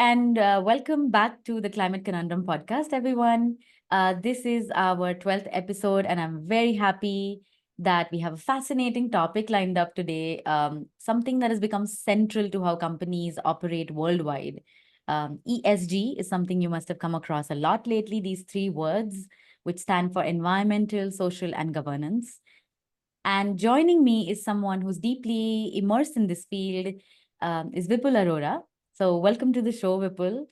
and welcome back to the Climate Conundrum podcast, everyone. This is our 12th episode, and I'm very happy that we have a fascinating topic lined up today, something that has become central to how companies operate worldwide. ESG is something you must have come across a lot lately, these three words, which stand for environmental, social, and governance. And joining me is someone who's deeply immersed in this field, is Vipul Arora. So welcome to the show, Vipul.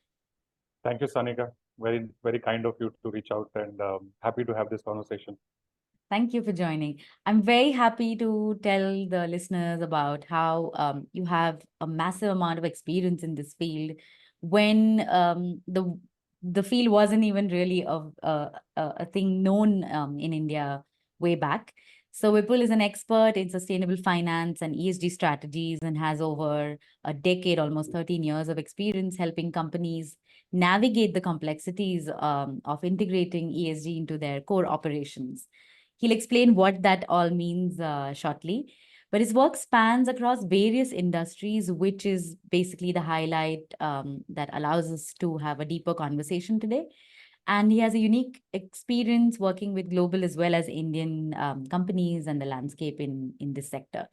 Thank you, Sanika. Very kind of you to reach out and happy to have this conversation. Thank you for joining. I'm very happy to tell the listeners about how you have a massive amount of experience in this field when the field wasn't even really a thing known in India way back. So Vipul is an expert in sustainable finance and ESG strategies and has over a decade, almost 13 years of experience helping companies navigate the complexities of integrating ESG into their core operations. He'll explain what that all means shortly. But his work spans across various industries, which is basically the highlight that allows us to have a deeper conversation today. And he has a unique experience working with global as well as Indian companies and the landscape in this sector.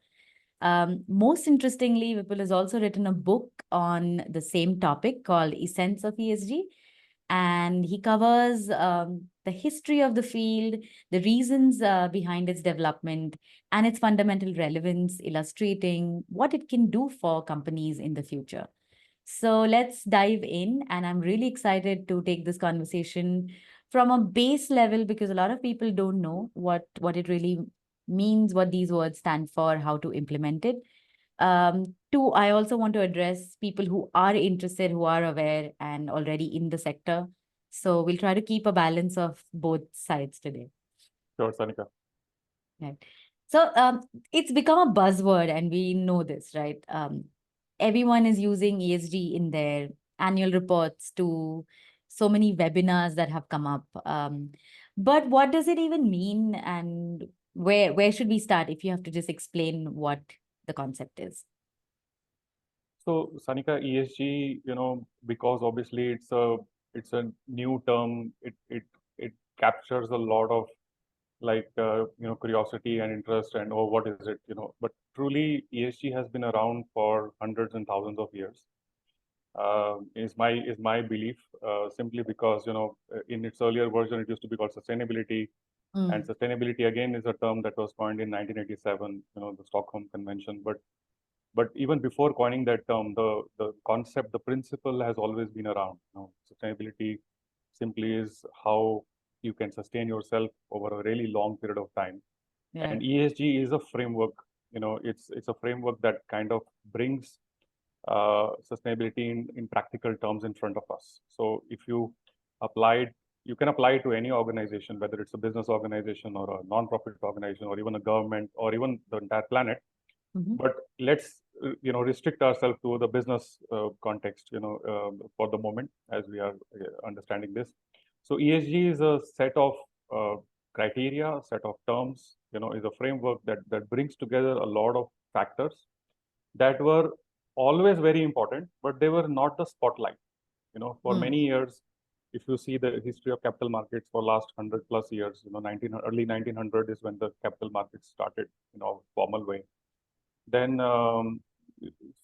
Most interestingly, Vipul has also written a book on the same topic called Essence of ESG, and he covers the history of the field, the reasons behind its development, and its fundamental relevance, illustrating what it can do for companies in the future. So let's dive in, and I'm really excited to take this conversation from a base level because a lot of people don't know what it really means, what these words stand for, how to implement it. Two, I also want to address people who are interested, who are aware and already in the sector. So we'll try to keep a balance of both sides today. Sure, Sanika. Right. So it's become a buzzword, and we know this, right? Everyone is using ESG in their annual reports to so many webinars that have come up. But what does it even mean, and where should we start if you have to just explain what the concept is? So, Sanika, ESG, because obviously it's a new term. It captures a lot of curiosity and interest and oh, what is it. But truly, ESG has been around for hundreds and thousands of years. Is my belief, simply because in its earlier version it used to be called sustainability. And Mm, sustainability again is a term that was coined in 1987, the Stockholm Convention. But even before coining that term, the concept, the principle has always been around. Sustainability simply is how you can sustain yourself over a really long period of time. And right. ESG is a framework. It's a framework that kind of brings sustainability in practical terms in front of us. So if you apply it, you can apply it to any organization, whether it's a business organization or a non-profit organization or even a government or even the entire planet. Mhm. But let's restrict ourselves to the business context, for the moment, as we are understanding this. So ESG is a set of uh, criteria, set of terms, is a framework that brings together a lot of factors that were always very important, but they were not the spotlight. For Mm, many years, if you see the history of capital markets for last 100 plus years, early 1900 is when the capital markets started, formal way. Then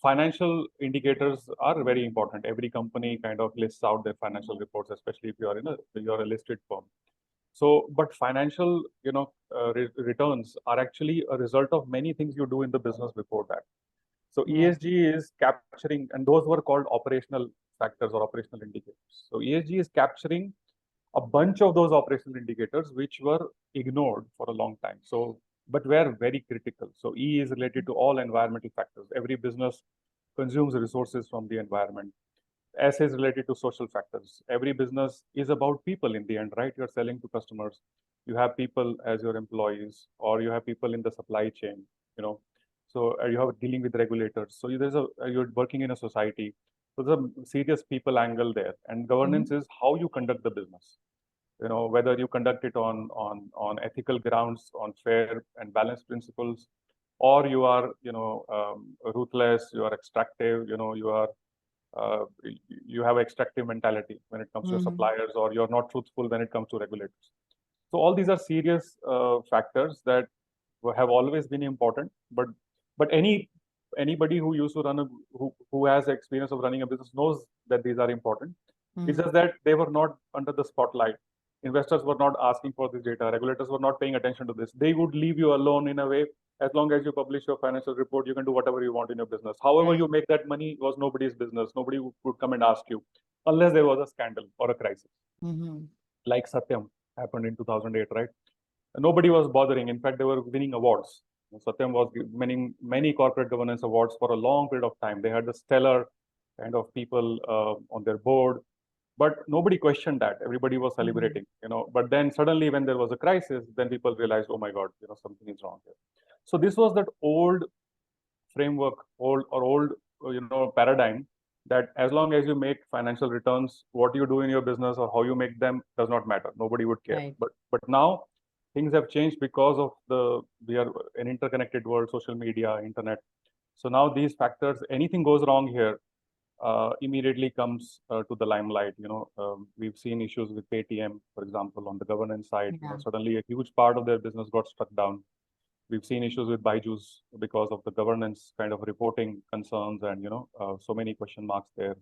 financial indicators are very important. Every company kind of lists out their financial reports, especially if you're a listed firm. So, but financial, returns are actually a result of many things you do in the business before that. So right. ESG is capturing, and those were called operational factors or operational indicators. So ESG is capturing a bunch of those operational indicators which were ignored for a long time. So, but were very critical. So E is related to all environmental factors. Every business consumes resources from the environment. S is related to social factors. Every business is about people in the end, right? You're selling to customers. You have people as your employees, or you have people in the supply chain, you know. So you have dealing with regulators. So you're working in a society. So there's a serious people angle there. And Mhm. governance is how you conduct the business. Whether you conduct it on ethical grounds, on fair and balanced principles, or you are, ruthless, you are extractive, you are you have extractive mentality when it comes to your Mhm. suppliers, or you're not truthful when it comes to regulators. So all these are serious factors that have always been important. But anybody who used to run who has experience of running a business knows that these are important. It's Mhm. just that they were not under the spotlight. Investors were not asking for this data. Regulators were not paying attention to this. They would leave you alone in a way. As long as you publish your financial report, you can do whatever you want in your business. However, you Right. make that money was nobody's business. Nobody would come and ask you, unless there was a scandal or a crisis, Mhm. like Satyam happened in 2008, right? Nobody was bothering. In fact, they were winning awards. Satyam was winning many corporate governance awards for a long period of time. They had the stellar kind of people on their board, but nobody questioned that. Everybody was Mhm. celebrating, But then suddenly, when there was a crisis, then people realized, oh my God, something is wrong here. So this was that old framework, old paradigm, that as long as you make financial returns, what you do in your business or how you make them does not matter. Nobody would care. Right. But now things have changed because of we are an interconnected world, social media, internet. So now these factors, anything goes wrong here, immediately comes to the limelight. We've seen issues with Paytm, for example, on the governance side. Yeah. Suddenly a huge part of their business got struck down. We've seen issues with Byju's because of the governance kind of reporting concerns, and so many question marks there.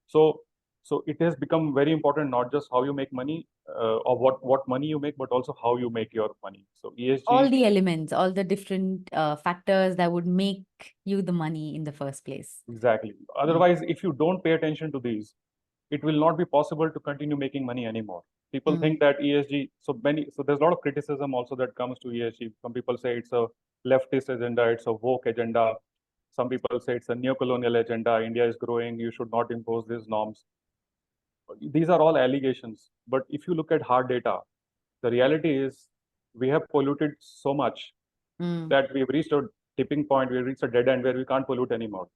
So so it has become very important, not just how you make money, or what money you make, but also how you make your money. So All ESG. the elements, all the different factors that would make you the money in the first place. Exactly. Mm. Otherwise, if you don't pay attention to these, it will not be possible to continue making money anymore. People Mm. think that ESG, so there's a lot of criticism also that comes to ESG. Some people say it's a leftist agenda, it's a woke agenda. Some people say it's a neo-colonial agenda. India is growing, you should not impose these norms. These are all allegations. But if you look at hard data, the reality is we have polluted so much Mm. that we've reached a tipping point, we've reached a dead end where we can't pollute anymore.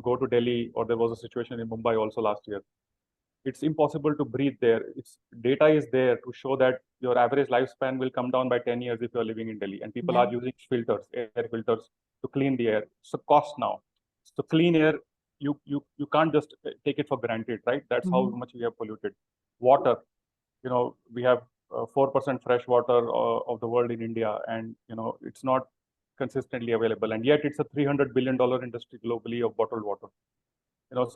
Go to Delhi, or there was a situation in Mumbai also last year. It's impossible to breathe there. It's data is there to show that your average lifespan will come down by 10 years if you're living in Delhi. And people Yeah. are using filters, air filters, to clean the air. It's a cost now. So clean air, you can't just take it for granted, right? That's how Mhm. much we have polluted. Water, we have 4% fresh water of the world in India, and it's not consistently available. And yet it's a $300 billion industry globally of bottled water.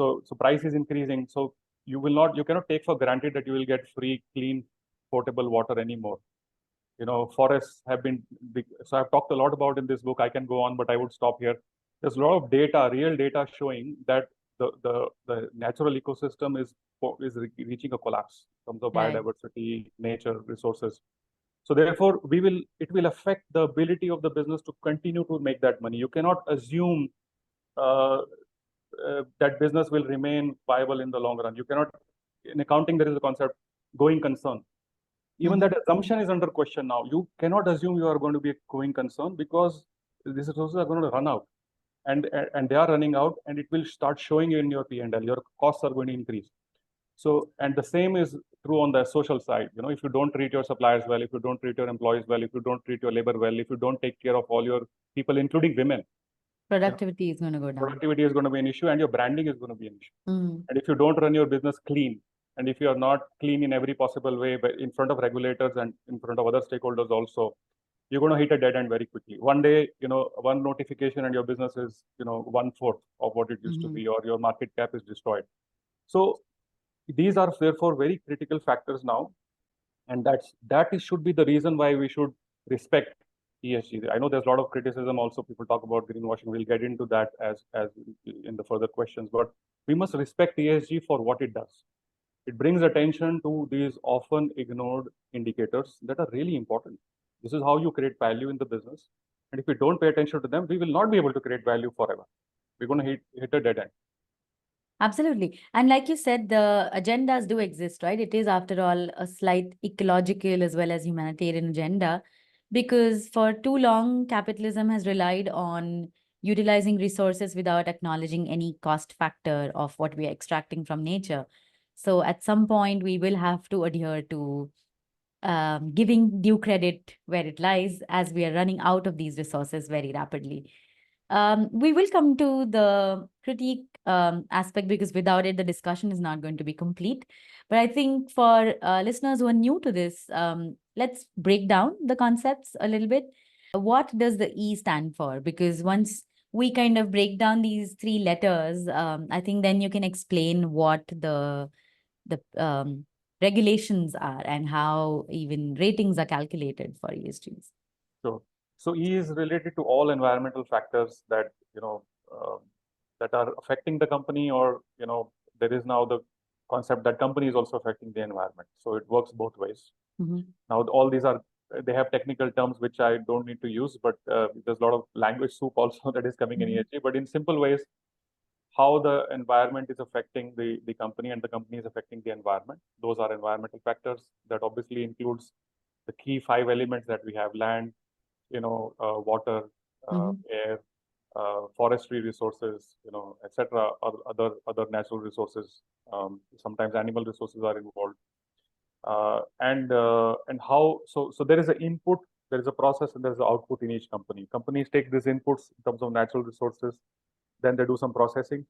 So price is increasing. So you cannot take for granted that you will get free, clean, potable water anymore. Forests have been big. So I've talked a lot about in this book. I can go on, but I would stop here. There's a lot of data, real data, showing that the natural ecosystem is reaching a collapse in terms of Right. biodiversity, nature, resources. So therefore, it will affect the ability of the business to continue to make that money. You cannot assume uh, that business will remain viable in the long run. You cannot, in accounting, there is a concept going concern. Even Mhm. that assumption is under question now. You cannot assume you are going to be a going concern, because these resources are going to run out, and they are running out, and it will start showing in your P&L. Your costs are going to increase. So, and the same is true on the social side. If you don't treat your suppliers well, if you don't treat your employees well, if you don't treat your labor well, if you don't take care of all your people, including women, you know, Productivity is going to go down. productivity is going to be an issue, and your branding is going to be an issue. Mm. And if you don't run your business clean, and if you are not clean in every possible way, but in front of regulators and in front of other stakeholders also, you're going to hit a dead end very quickly. One day, one notification and your business is, 1/4 of what it used to Mhm. be, or your market cap is destroyed. So these are therefore very critical factors now, and should be the reason why we should respect ESG. I know there's a lot of criticism also. People talk about greenwashing. We'll get into that as in the further questions. But we must respect ESG for what it does. It brings attention to these often ignored indicators that are really important. This is how you create value in the business. And if we don't pay attention to them, we will not be able to create value forever. We're going to hit a dead end. Absolutely. And like you said, the agendas do exist, right? It is, after all, a slight ecological as well as humanitarian agenda, because for too long, capitalism has relied on utilizing resources without acknowledging any cost factor of what we are extracting from nature. So at some point, we will have to adhere to giving due credit where it lies, as we are running out of these resources very rapidly. We will come to the critique aspect, because without it, the discussion is not going to be complete. But I think for listeners who are new to this, let's break down the concepts a little bit. What does the E stand for? Because once we kind of break down these three letters, I think then you can explain what the regulations are and how even ratings are calculated for ESGs. So, so E is related to all environmental factors that, that are affecting the company, or, there is now the concept that company is also affecting the environment. So it works both ways. Now, all these are, they have technical terms which I don't need to use, but there's a lot of language soup also that is coming in ESG. But in simple ways, how the environment is affecting the company and the company is affecting the environment. Those are environmental factors. That obviously includes the key 5 elements that we have: land, water, air, forestry resources, etc. Other natural resources. Sometimes animal resources are involved. And how, so there is an input, there is a process, and there is an output in each company. Companies take these inputs in terms of natural resources, then they do some processing,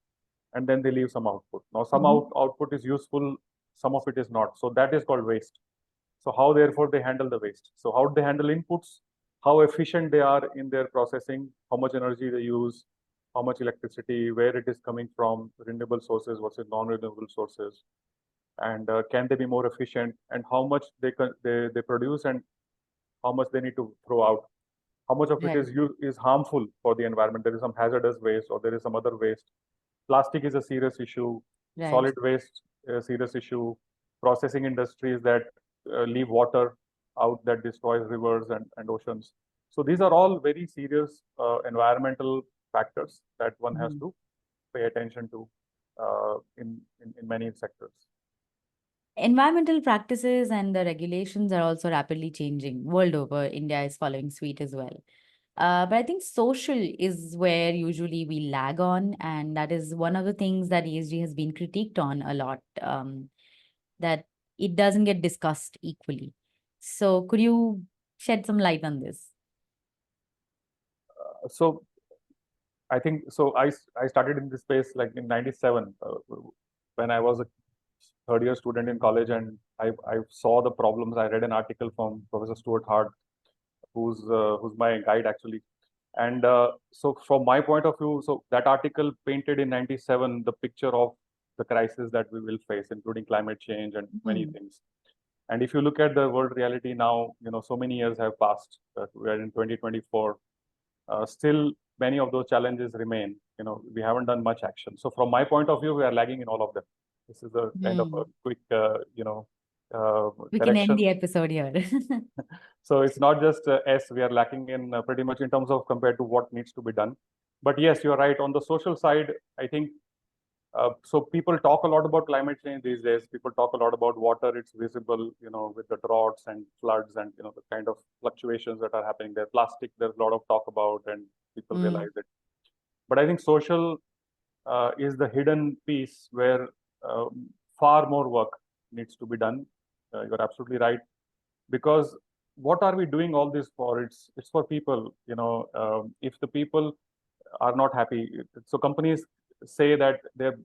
and then they leave some output. Now, some output is useful, some of it is not. So that is called waste. So how, therefore, they handle the waste? So how do they handle inputs? How efficient they are in their processing? How much energy they use? How much electricity? Where it is coming from? Renewable sources versus non-renewable sources? And can they be more efficient? And how much they produce, and how much they need to throw out? How much of it is harmful for the environment? There is some hazardous waste, or there is some other waste. Plastic is a serious issue. Solid waste, a serious issue. Processing industries that leave water out that destroys rivers and oceans. So these are all very serious environmental factors that one has to pay attention to in many sectors. Environmental practices and the regulations are also rapidly changing world over. India is following suit as well. But I think social is where usually we lag on, and that is one of the things that ESG has been critiqued on a lot, that it doesn't get discussed equally. So could you shed some light on this? So I think, so I started in this space like in 97 when I was a third year student in college, and I saw the problems. I read an article from Professor Stuart Hart, who's my guide actually. And so from my point of view, so that article painted in 97 the picture of the crisis that we will face, including climate change and many things. And if you look at the world reality now, so many years have passed. We are in 2024. Still, many of those challenges remain. We haven't done much action. So from my point of view, we are lagging in all of them. This is a kind of a quick, we correction. can end the episode here. So it's not just S, we are lacking in pretty much in terms of compared to what needs to be done. But yes, you're right. On the social side, I think, so people talk a lot about climate change these days. People talk a lot about water. It's visible, with the droughts and floods and, the kind of fluctuations that are happening there. Plastic, there's a lot of talk about, and people realize it. But I think social is the hidden piece where far more work needs to be done. You're absolutely right. Because what are we doing all this for? It's for people. If the people are not happy, so companies say that they're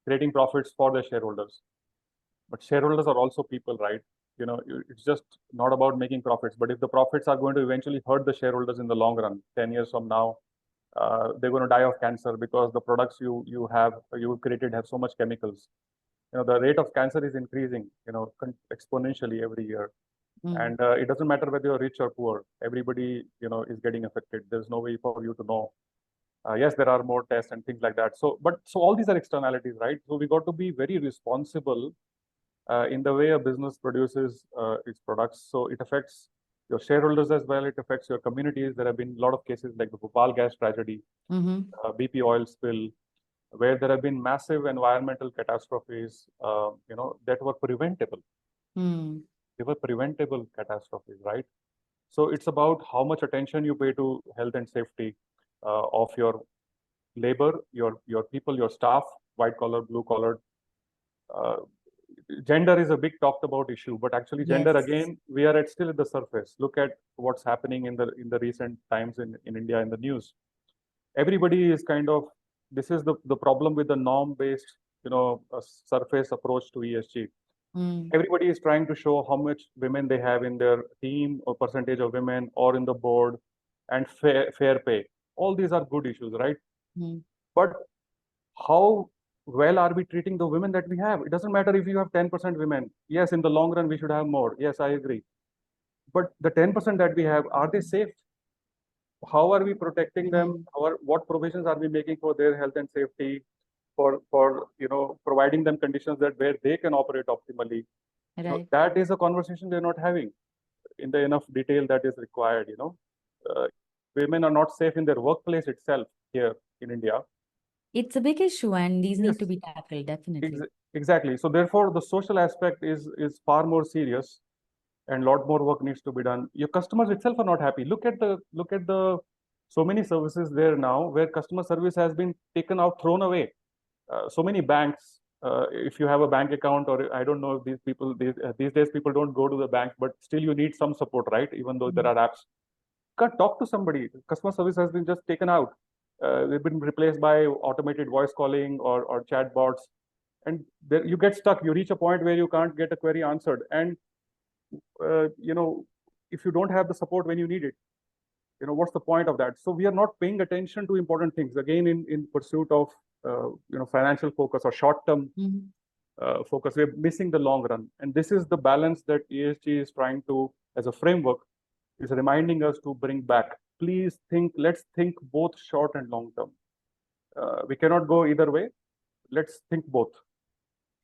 creating profits for their shareholders, but shareholders are also people, right? It's just not about making profits. But if the profits are going to eventually hurt the shareholders in the long run, 10 years from now, they're going to die of cancer because the products you created have so much chemicals. The rate of cancer is increasing, exponentially every year. And it doesn't matter whether you're rich or poor. Everybody, is getting affected. There's no way for you to know. Yes, there are more tests and things like that. So all these are externalities, right? So we got to be very responsible in the way a business produces its products. So it affects your shareholders as well. It affects your communities. There have been a lot of cases like the Bhopal gas tragedy, BP oil spill, where there have been massive environmental catastrophes, that were preventable. They were preventable catastrophes, right? So it's about how much attention you pay to health and safety of your labor, your people, your staff, white collar, blue collar. Gender is a big talked about issue, but actually gender, again, we are still at the surface. Look at what's happening in the recent times in India in the news. everybody is kind of, this is the problem with the norm-based, surface approach to ESG. Everybody is trying to show how much women they have in their team or percentage of women or in the board and fair pay. All these are good issues, right? But how well are we treating the women that we have? It doesn't matter if you have 10% women. Yes, in the long run, we should have more. Yes, I agree. But the 10% that we have, are they safe? How are we protecting them? What provisions are we making for their health and safety? For providing them conditions that where they can operate optimally. Right. That is a conversation they're not having in the enough detail that is required. Women are not safe in their workplace itself here in India. It's a big issue, and these need Yes. to be tackled, definitely. Exactly. So therefore, the social aspect is far more serious, and a lot more work needs to be done. Your customers itself are not happy. Look at the so many services there now where customer service has been taken out, thrown away. So many banks. If you have a bank account, or I don't know if these days people don't go to the bank, but still you need some support, right? Even though there are apps. Talk to somebody. Customer service has been just taken out. They've been replaced by automated voice calling or chat bots. And there, you get stuck. You reach a point where you can't get a query answered. And, if you don't have the support when you need it, what's the point of that? So we are not paying attention to important things. Again, in pursuit of, financial focus or short-term focus, we're missing the long run. And this is the balance that ESG is trying to, as a framework, is reminding us to bring back. Please let's think both short and long term. We cannot go either way. Let's think both.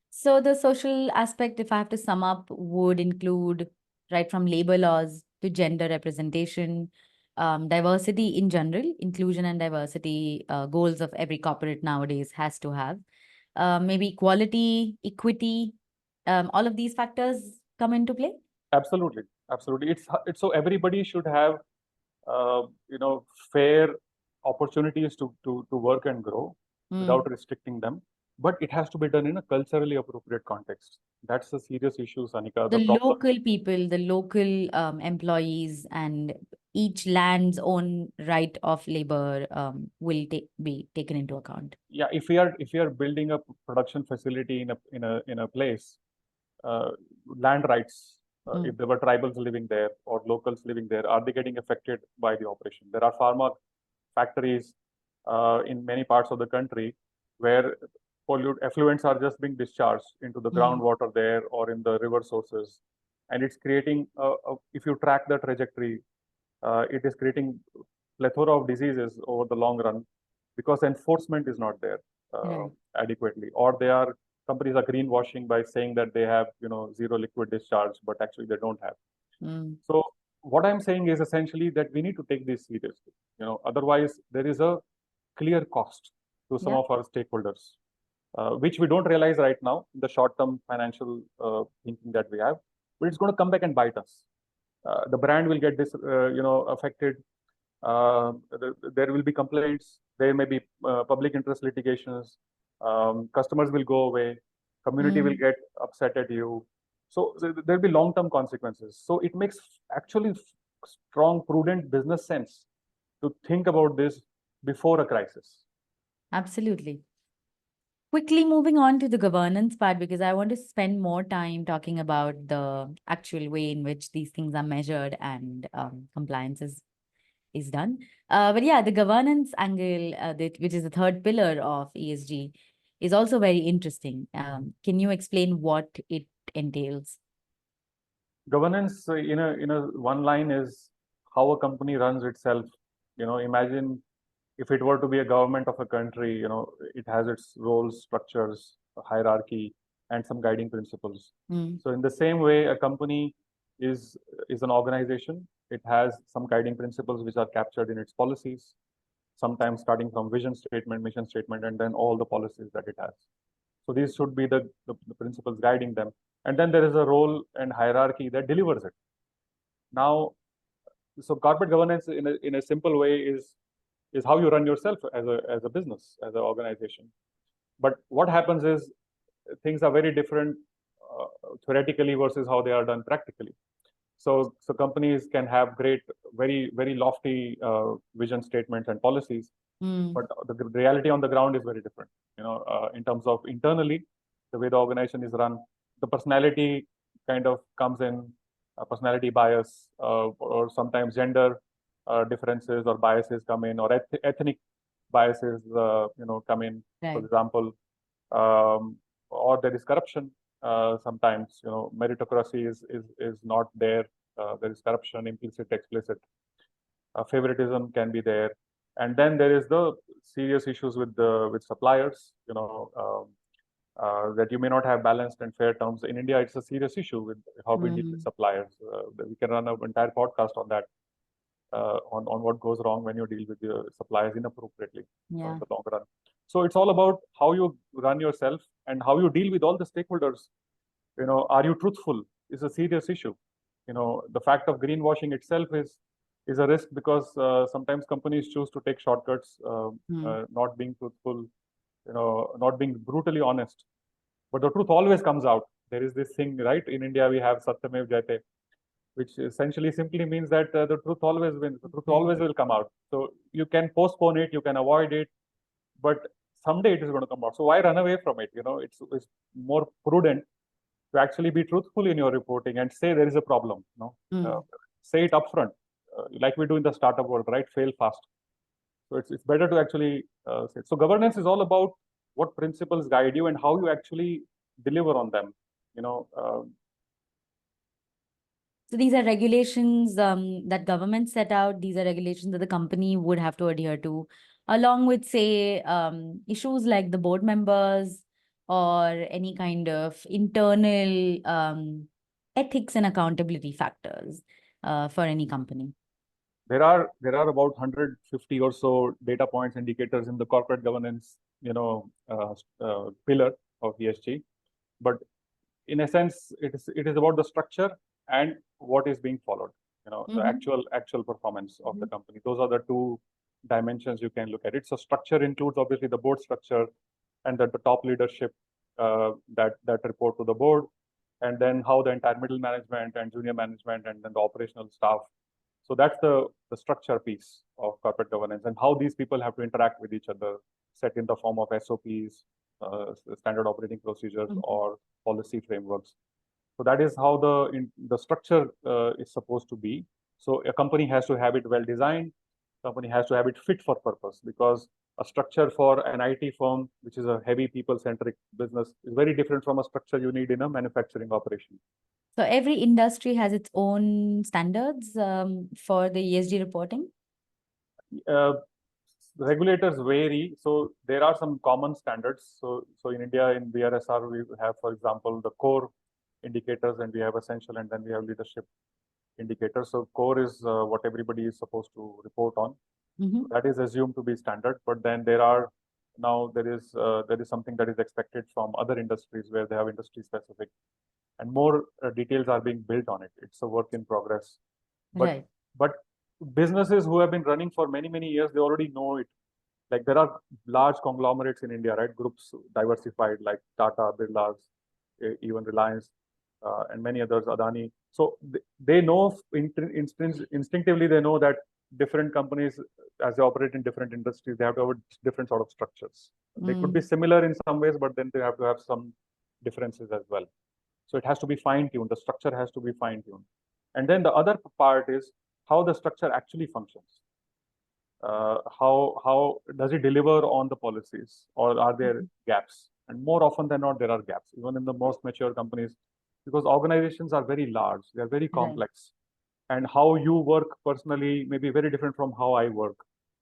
So the social aspect, if I have to sum up, would include right from labor laws to gender representation, diversity in general, inclusion and diversity goals of every corporate nowadays has to have. Maybe equality, equity, all of these factors come into play? Absolutely. It's so everybody should have, fair opportunities to work and grow without restricting them. But it has to be done in a culturally appropriate context. That's the serious issue, Sanika. The problem. local people, the local employees, and each land's own right of labor will be taken into account. Yeah, if we are building a production facility in a place, land rights, if there were tribals living there or locals living there, are they getting affected by the operation? There are pharma factories in many parts of the country where effluents are just being discharged into the groundwater there or in the river sources, and it's creating if you track the trajectory, it is creating plethora of diseases over the long run because enforcement is not there adequately, or companies are greenwashing by saying that they have zero liquid discharge, but actually they don't have. So what I'm saying is essentially that we need to take this seriously. Otherwise there is a clear cost to some of our stakeholders, which we don't realize right now in the short-term financial thinking that we have, but it's going to come back and bite us. The brand will get affected. There will be complaints. There may be public interest litigations. Customers will go away. Community will get upset at you. So there'll be long-term consequences. So it makes actually strong, prudent business sense to think about this before a crisis. Absolutely. Quickly moving on to the governance part, because I want to spend more time talking about the actual way in which these things are measured and compliance is done. But yeah, the governance angle, which is the third pillar of ESG, is also very interesting. Can you explain what it entails? Governance, in a one line, is how a company runs itself. Imagine if it were to be a government of a country. It has its roles, structures, a hierarchy, and some guiding principles. So in the same way, a company is an organization. It has some guiding principles which are captured in its policies, sometimes starting from vision statement, mission statement, and then all the policies that it has. So these should be the principles guiding them. And then there is a role and hierarchy that delivers it. Now, so corporate governance in a simple way is how you run yourself as a business, as an organization. But what happens is things are very different theoretically versus how they are done practically. So companies can have great, very, very lofty vision statements and policies, But the reality on the ground is very different. In terms of internally, the way the organization is run, the personality kind of comes in, personality bias, or sometimes gender differences or biases come in, or ethnic biases, come in. Right. For example, or there is corruption. Sometimes, meritocracy is not there. There is corruption, implicit, explicit. Favoritism can be there, and then there is the serious issues with suppliers. That you may not have balanced and fair terms. In India, it's a serious issue with how we deal with suppliers. We can run an entire podcast on that, on what goes wrong when you deal with your suppliers inappropriately in the long run. So it's all about how you run yourself and how you deal with all the stakeholders. Are you truthful is a serious issue. The fact of greenwashing itself is a risk, because sometimes companies choose to take shortcuts, not being truthful, not being brutally honest. But the truth always comes out. There is this thing, right? In India, we have Satyamev Jayate, which essentially simply means that the truth always wins. The truth always will come out. So you can postpone it, you can avoid it, but someday it is going to come out. So why run away from it? It's more prudent to actually be truthful in your reporting and say there is a problem. Say it upfront, like we do in the startup world, right? Fail fast. So it's better to actually say. So governance is all about what principles guide you and how you actually deliver on them. So these are regulations that government set out. These are regulations that the company would have to adhere to, along with, say, issues like the board members or any kind of internal ethics and accountability factors for any company. There are about 150 or so data points, indicators in the corporate governance, pillar of ESG. But in a sense, it is about the structure and what is being followed. The actual performance of the company. Those are the two dimensions you can look at it. So structure includes obviously the board structure and the top leadership that report to the board, and then how the entire middle management and junior management and then the operational staff. So that's the structure piece of corporate governance, and how these people have to interact with each other, set in the form of SOPs, standard operating procedures, or policy frameworks. So that is how the structure is supposed to be. So a company has to have it well designed. Company has to have it fit for purpose, because a structure for an IT firm, which is a heavy people-centric business, is very different from a structure you need in a manufacturing operation. So every industry has its own standards for the ESG reporting? Regulators vary. So there are some common standards. So in India, in BRSR, we have, for example, the core indicators, and we have essential, and then we have leadership indicators. So core is what everybody is supposed to report on. That is assumed to be standard. But then there is something that is expected from other industries where they have industry specific, and more details are being built on it. It's a work in progress. But businesses who have been running for many years, they already know it. Like there are large conglomerates in India, right? Groups diversified like Tata, Birlas, even Reliance, and many others, Adani. So they know instinctively, they know that different companies, as they operate in different industries, they have to have different sort of structures. They could be similar in some ways, but then they have to have some differences as well. So it has to be fine-tuned. The structure has to be fine-tuned. And then the other part is how the structure actually functions. How does it deliver on the policies, or are there gaps? And more often than not, there are gaps, even in the most mature companies, because organizations are very large, they are very complex. And how you work personally may be very different from how I work.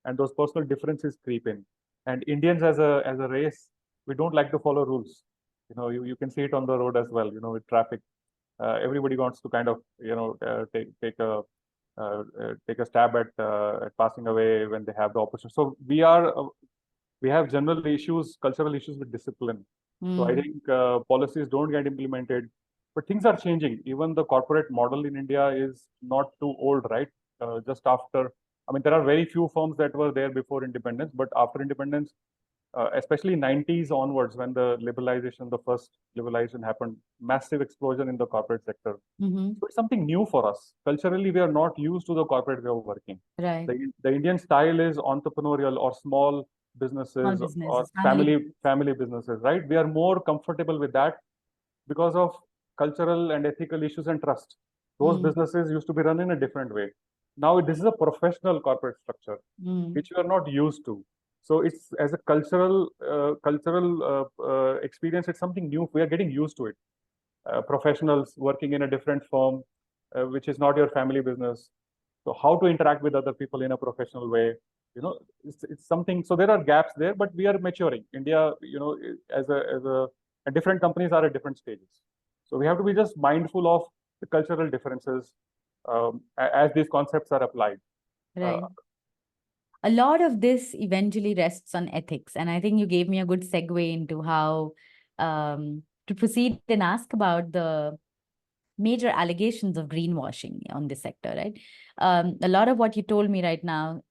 And those personal differences creep in. And Indians as a race, we don't like to follow rules. You can see it on the road as well, with traffic. Everybody wants to kind of, take a stab at passing away when they have the opportunity. So we have general issues, cultural issues with discipline. So I think policies don't get implemented, but things are changing. Even the corporate model in India is not too old, right? Just after, there are very few firms that were there before independence, but after independence, especially 90s onwards, when the liberalization, the first liberalization happened, massive explosion in the corporate sector. Mm-hmm. So it's something new for us. Culturally, we are not used to the corporate way of working. Right. The Indian style is entrepreneurial or small Small businesses or businesses, family. family businesses, right? We are more comfortable with that because of cultural and ethical issues and trust. Those Mm, businesses used to be run in a different way. Now this is a professional corporate structure, mm, which we are not used to. So it's as a cultural experience. It's something new. We are getting used to it. Professionals working in a different firm, which is not your family business. So how to interact with other people in a professional way, it's something. So there are gaps there, but we are maturing. India, and different companies are at different stages. So we have to be just mindful of the cultural differences as these concepts are applied. Uh, right. A lot of this eventually rests on ethics. And I think you gave me a good segue into how to proceed and ask about the major allegations of greenwashing on this sector, right? A lot of what you told me right now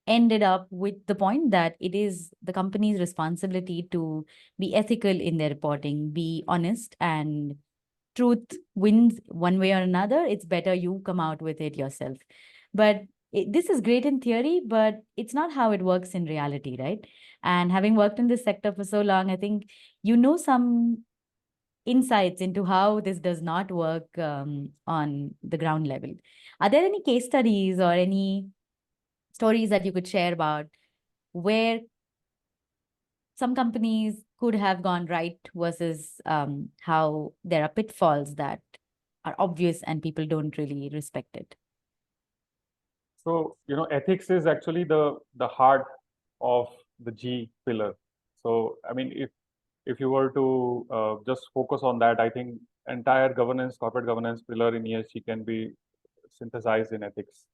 ended up with the point that it is the company's responsibility to be ethical in their reporting, be honest, and truth wins one way or another. It's better you come out with it yourself. But this is great in theory, but it's not how it works in reality, right? And having worked in this sector for so long, I think you know some insights into how this does not work on the ground level. Are there any case studies or any stories that you could share about where some companies could have gone right versus how there are pitfalls that are obvious and people don't really respect it? So, ethics is actually the heart of the G pillar. So, I mean, if you were to just focus on that, I think entire governance, corporate governance pillar in ESG can be synthesized in ethics,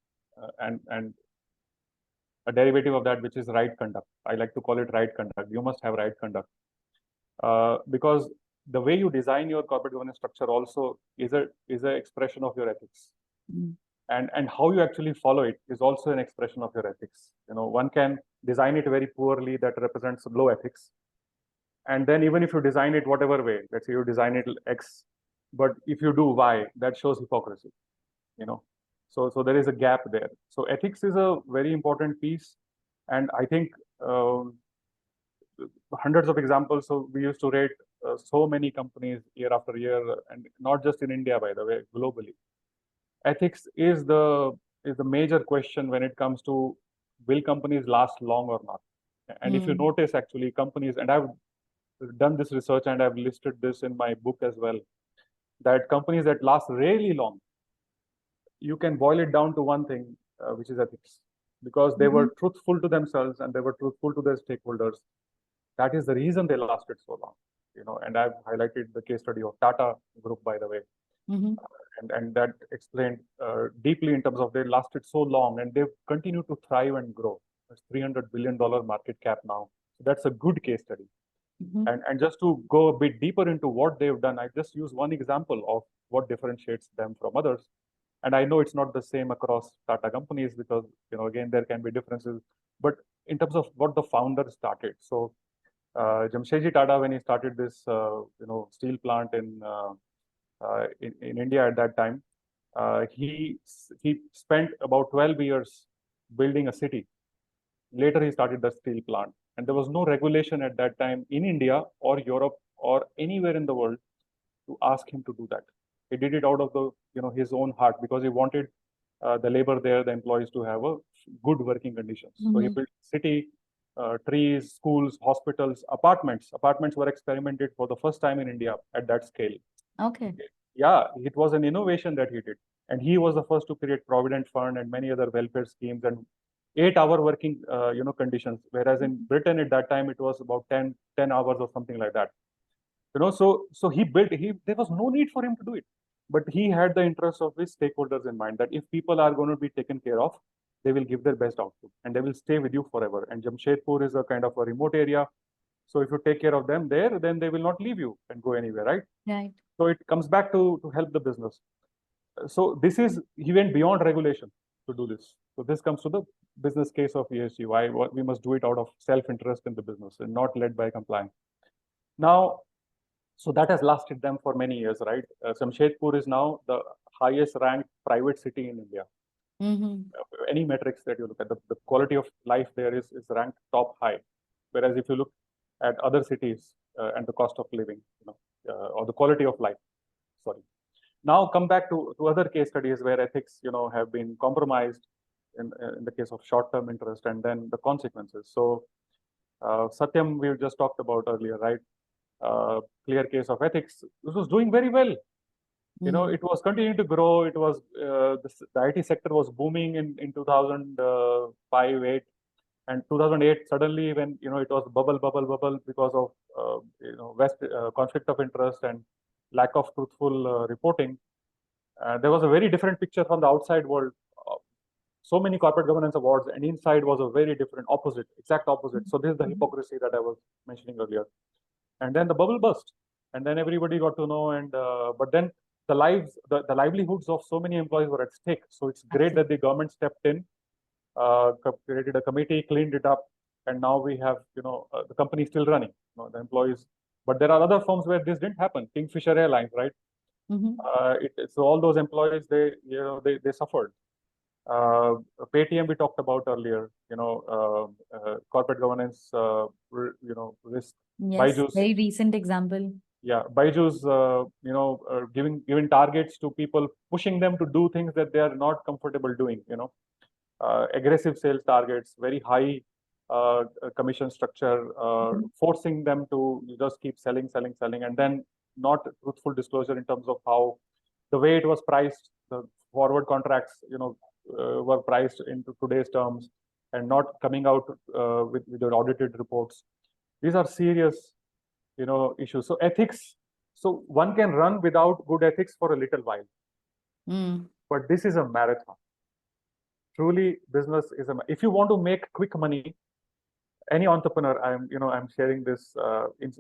and a derivative of that, which is right conduct. I like to call it right conduct. You must have right conduct, because the way you design your corporate governance structure also is a expression of your ethics. Mm. And how you actually follow it is also an expression of your ethics. One can design it very poorly, that represents low ethics, and then even if you design it whatever way, let's say you design it X, but if you do Y, that shows hypocrisy. So there is a gap there. So ethics is a very important piece, and I think hundreds of examples. So we used to rate so many companies year after year, and not just in India, by the way, globally. Ethics is the major question when it comes to, will companies last long or not. And if you Mm. notice, actually, companies, and I've done this research and I've listed this in my book as well, that companies that last really long, you can boil it down to one thing, which is ethics, because they were truthful to themselves and they were truthful to their stakeholders. That is the reason they lasted so long. And I've highlighted the case study of Tata Group, by the way. Mm-hmm. And that explained deeply in terms of they lasted so long and they've continued to thrive and grow. It's $300 billion market cap now. So that's a good case study. Mm-hmm. And just to go a bit deeper into what they've done, I just use one example of what differentiates them from others. And I know it's not the same across Tata companies because, again, there can be differences. But in terms of what the founder started, so Jamshedji Tata, when he started this, steel plant in India at that time, he spent about 12 years building a city. Later, he started the steel plant, and there was no regulation at that time in India or Europe or anywhere in the world to ask him to do that. He did it out of his own heart because he wanted the labor there, the employees, to have a good working conditions. So he Mm-hmm. built city, trees, schools, hospitals, apartments. Apartments were experimented for the first time in India at that scale. Okay. Yeah, it was an innovation that he did. And he was the first to create Provident Fund and many other welfare schemes and 8-hour working, conditions. Whereas in Britain at that time, it was about 10 hours or something like that. So he built, there was no need for him to do it. But he had the interests of his stakeholders in mind, that if people are going to be taken care of, they will give their best output and they will stay with you forever. And Jamshedpur is a kind of a remote area. So if you take care of them there, then they will not leave you and go anywhere, right? Right. So it comes back to help the business. So he went beyond regulation. to do this. So this comes to the business case of ESG, why we must do it out of self-interest in the business and not led by compliance. Now, so that has lasted them for many years, right? Jamshedpur is now the highest ranked private city in India. Any metrics that you look at, the quality of life there is ranked top high. Whereas if you look at other cities and the cost of living, or the quality of life, sorry. Now come back to other case studies where ethics, have been compromised in the case of short-term interest and then the consequences. So Satyam, we just talked about earlier, right? Clear case of ethics. This was doing very well. It was continuing to grow. It was the IT sector was booming in 2005, 8, and 2008 suddenly when it was bubble because of West conflict of interest and lack of truthful reporting. There was a very different picture from the outside world. So many corporate governance awards, and inside was a very different opposite, exact opposite. So this is the hypocrisy that I was mentioning earlier. And then the bubble burst, and then everybody got to know. And but then the livelihoods of so many employees were at stake. So it's great that the government stepped in, created a committee, cleaned it up, and now we have the company still running, the employees. But there are other firms where this didn't happen. Kingfisher Airlines, right? So all those employees, they suffered. Paytm we talked about earlier. Corporate governance, risk. Yes, Byju's, very recent example. Yeah, Byju's, giving targets to people, pushing them to do things that they are not comfortable doing. Aggressive sales targets, very high commission structure, forcing them to just keep selling, and then not truthful disclosure in terms of how the way it was priced, the forward contracts, were priced into today's terms, and not coming out with the audited reports. These are serious, issues. So ethics. So one can run without good ethics for a little while, but this is a marathon. Truly, business is a. If you want to make quick money, any entrepreneur, I'm sharing this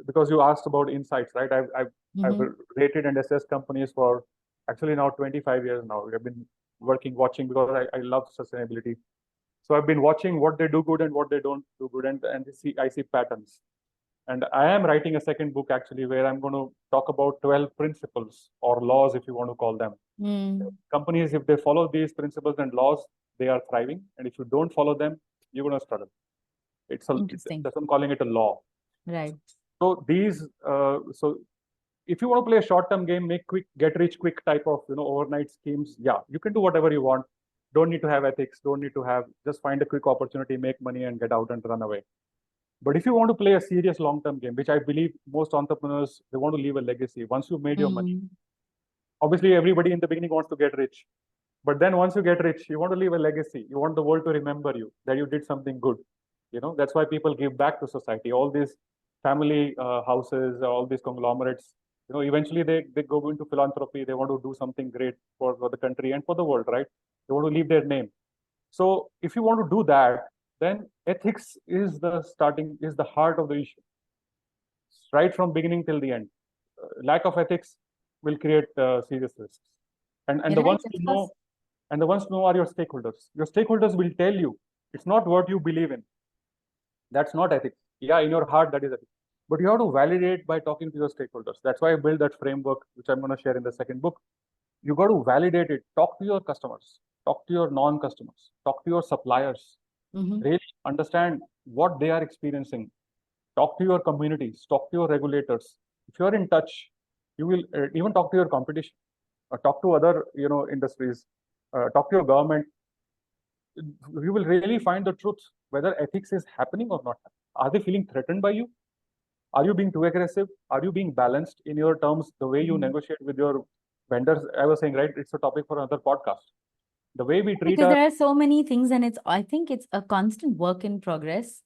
because you asked about insights, right? I've rated and assessed companies for actually now 25 years now. We have been watching because I love sustainability. So I've been watching what they do good and what they don't do good, and I see patterns. And I am writing a second book actually where I'm going to talk about 12 principles or laws, if you want to call them. Companies, if they follow these principles and laws, they are thriving. And if you don't follow them, you're going to struggle. That's what I'm calling it a law. Right. So these, so if you want to play a short-term game, make quick, get rich quick type of, overnight schemes. Yeah, you can do whatever you want. Don't need to have ethics. Don't need to have, just find a quick opportunity, make money and get out and run away. But if you want to play a serious long-term game, which I believe most entrepreneurs, they want to leave a legacy. Once you've made your money, obviously everybody in the beginning wants to get rich. But then once you get rich, you want to leave a legacy. You want the world to remember you, that you did something good. That's why people give back to society. All these family houses, all these conglomerates, eventually they go into philanthropy. They want to do something great for the country and for the world, right? They want to leave their name. So if you want to do that, then ethics is the heart of the issue, right from beginning till the end. Lack of ethics will create serious risks. And the ones to know, are your stakeholders. Your stakeholders will tell you it's not what you believe in. That's not ethics. Yeah, in your heart, that is ethics. But you have to validate by talking to your stakeholders. That's why I built that framework, which I'm going to share in the second book. You got to validate it. Talk to your customers. Talk to your non-customers. Talk to your suppliers. Really understand what they are experiencing. Talk to your communities. Talk to your regulators. If you are in touch, you will even talk to your competition. Talk to other industries. Talk to your government. You will really find the truth whether ethics is happening or not. Are they feeling threatened by you? Are you being too aggressive? Are you being balanced in your terms, the way you negotiate with your vendors? I was saying, right, it's a topic for another podcast. The way we treat because there are so many things, and I think it's a constant work in progress,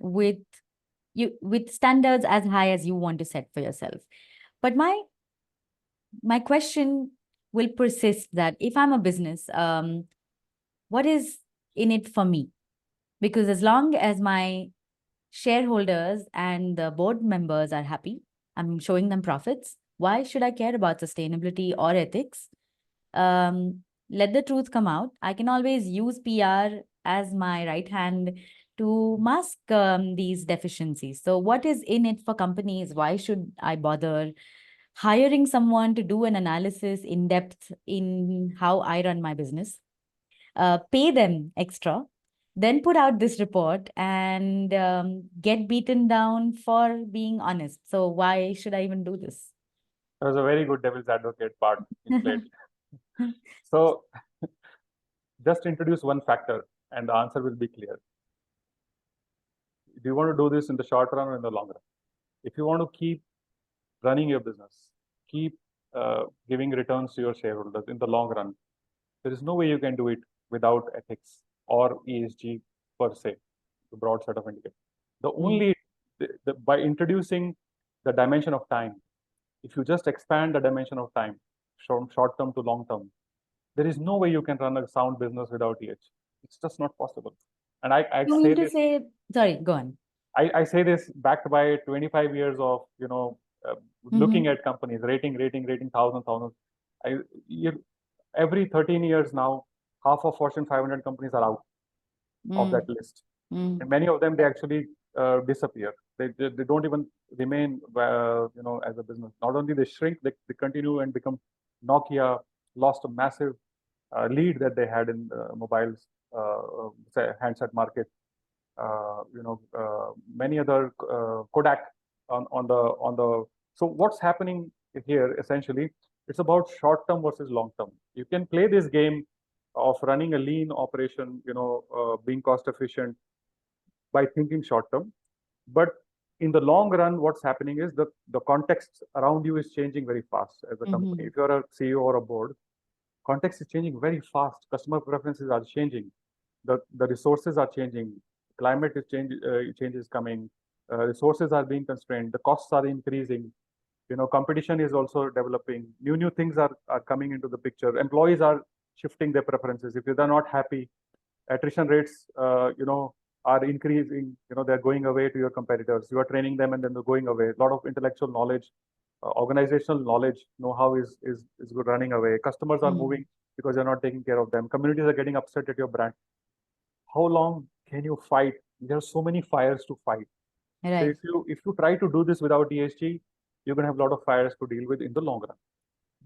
with standards as high as you want to set for yourself. But my question will persist that if I'm a business, what is in it for me? Because as long as my shareholders and the board members are happy, I'm showing them profits, why should I care about sustainability or ethics? let the truth come out. I can always use PR as my right hand to mask these deficiencies. So, what is in it for companies? Why should I bother hiring someone to do an analysis in depth in how I run my business? Pay them extra, then put out this report and get beaten down for being honest. So, why should I even do this? There was a very good devil's advocate part in played. So just introduce one factor and the answer will be clear. Do you want to do this in the short run or in the long run? If you want to keep running your business, keep giving returns to your shareholders in the long run, there is no way you can do it without ethics or ESG per se, the broad set of indicators. The only, by introducing the dimension of time, if you just expand the dimension of time, short term to long term, there is no way you can run a sound business without ESG. It's just not possible. And I You say mean to this, say, sorry, go on. I say this backed by 25 years of, looking at companies, rating, thousands. Every 13 years now, half of Fortune 500 companies are out of that list. And many of them, they actually disappear. They don't even remain, as a business. Not only they shrink, they continue and become Nokia, lost a massive lead that they had in the mobiles, handset market. Many other Kodak on the. So what's happening here essentially? It's about short term versus long term. You can play this game of running a lean operation, being cost efficient by thinking short term, but in the long run, what's happening is the context around you is changing very fast as a company. If you're a CEO or a board, context is changing very fast. Customer preferences are changing. The resources are changing. Climate is change is coming. Resources are being constrained. The costs are increasing. Competition is also developing. New things are coming into the picture. Employees are shifting their preferences. If they're not happy, attrition rates, are increasing. They're going away to your competitors. You are training them and then they're going away. A lot of intellectual knowledge, organizational knowledge, know-how is good running away. Customers are moving because you're not taking care of them. Communities are getting upset at your brand. How long can you fight? There are so many fires to fight. Right. So if you try to do this without ESG, you're going to have a lot of fires to deal with in the long run.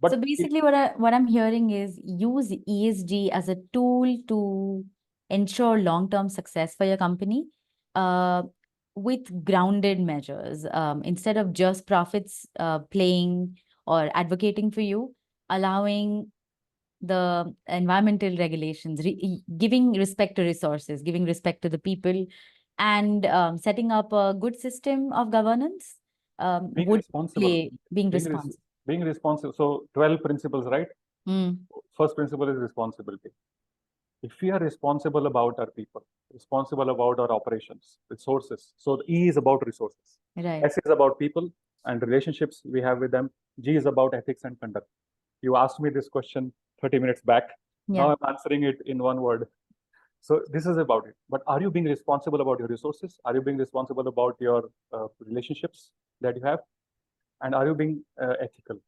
But so basically, what I'm hearing is use ESG as a tool to ensure long-term success for your company, with grounded measures, instead of just profits playing or advocating for you, allowing the environmental regulations, giving respect to resources, giving respect to the people, and setting up a good system of governance being would responsible, being being, responsible. being responsible. So 12 principles, right? Mm. First principle is responsibility. If we are responsible about our people, responsible about our operations, resources. So the E is about resources. Right. S is about people and relationships we have with them. G is about ethics and conduct. You asked me this question 30 minutes back. Yeah. Now I'm answering it in one word. So this is about it. But are you being responsible about your resources? Are you being responsible about your relationships that you have? And are you being ethical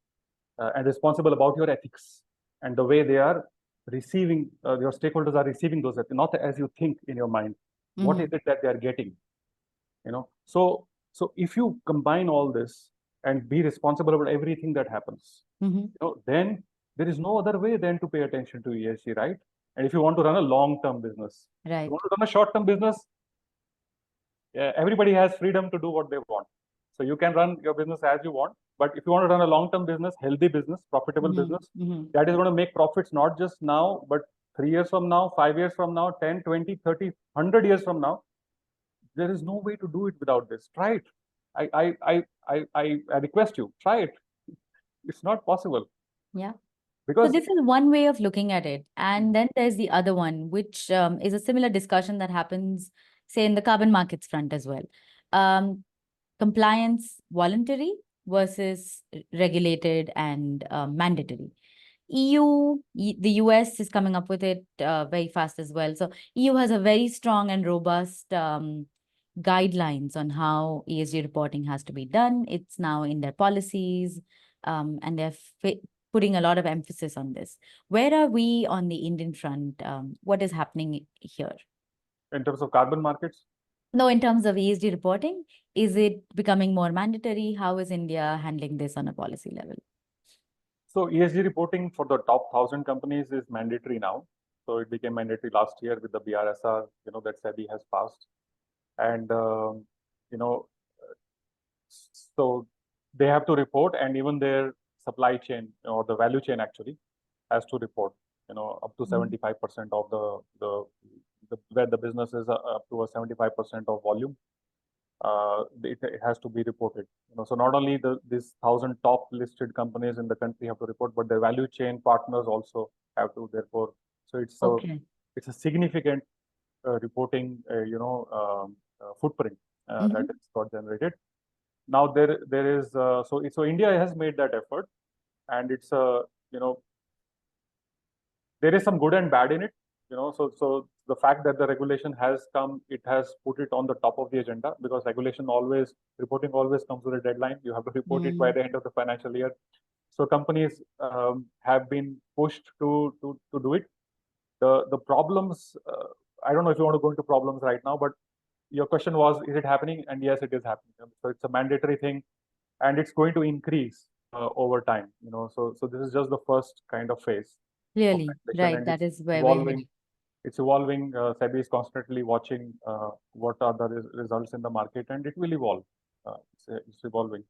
and responsible about your ethics and the way they are receiving, your stakeholders are receiving those, not as you think in your mind. What is it that they are getting? So if you combine all this and be responsible about everything that happens, then there is no other way than to pay attention to ESG, right? And if you want to run a long-term business, Right. you want to run a short-term business, everybody has freedom to do what they want. So you can run your business as you want. But if you want to run a long-term business, healthy business, profitable business, that is going to make profits not just now, but 3 years from now, 5 years from now, 10, 20, 30, 100 years from now, there is no way to do it without this. Try it. I request you, try it. It's not possible. Yeah. Because so this is one way of looking at it. And then there's the other one, which is a similar discussion that happens, say, in the carbon markets front as well. Compliance voluntary versus regulated and mandatory. The US is coming up with it very fast as well. So EU has a very strong and robust guidelines on how ESG reporting has to be done. It's now in their policies, and they're putting a lot of emphasis on this. Where are we on the Indian front? What is happening here? In terms of carbon markets? No, in terms of ESG reporting, is it becoming more mandatory? How is India handling this on a policy level? So ESG reporting for the top 1,000 companies is mandatory now. So it became mandatory last year with the BRSR, that SEBI has passed. And, so they have to report, and even their supply chain or the value chain actually has to report, up to 75% of the where the business is up to a 75% of volume. It has to be reported. So not only these 1,000 top listed companies in the country have to report, but their value chain partners also have to. Therefore, so it's a significant reporting, footprint that is got generated. Now there is so India has made that effort, and it's there is some good and bad in it. So the fact that the regulation has come, it has put it on the top of the agenda, because reporting always comes with a deadline. You have to report it by the end of the financial year. So companies have been pushed to do it. The problems, I don't know if you want to go into problems right now, but your question was, is it happening? And yes, it is happening. So it's a mandatory thing, and it's going to increase over time. So this is just the first kind of phase. Clearly, right. That is where we're heading. It's evolving. SEBI is constantly watching what are the results in the market, and it will evolve. It's evolving.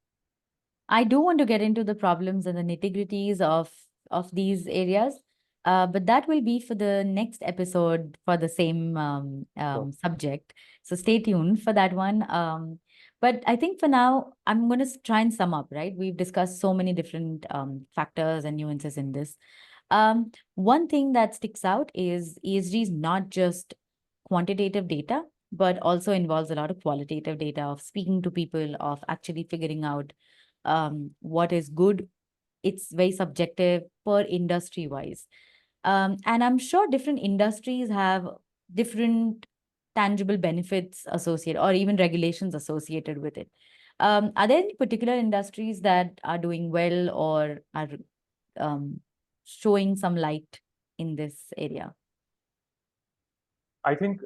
I do want to get into the problems and the nitty-gritties of these areas, but that will be for the next episode for the same subject. So stay tuned for that one. But I think for now, I'm going to try and sum up, right? We've discussed so many different factors and nuances in this. One thing that sticks out is ESG is not just quantitative data, but also involves a lot of qualitative data of speaking to people, of actually figuring out what is good. It's very subjective per industry wise. And I'm sure different industries have different tangible benefits associated or even regulations associated with it. Are there any particular industries that are doing well or are showing some light in this area? I think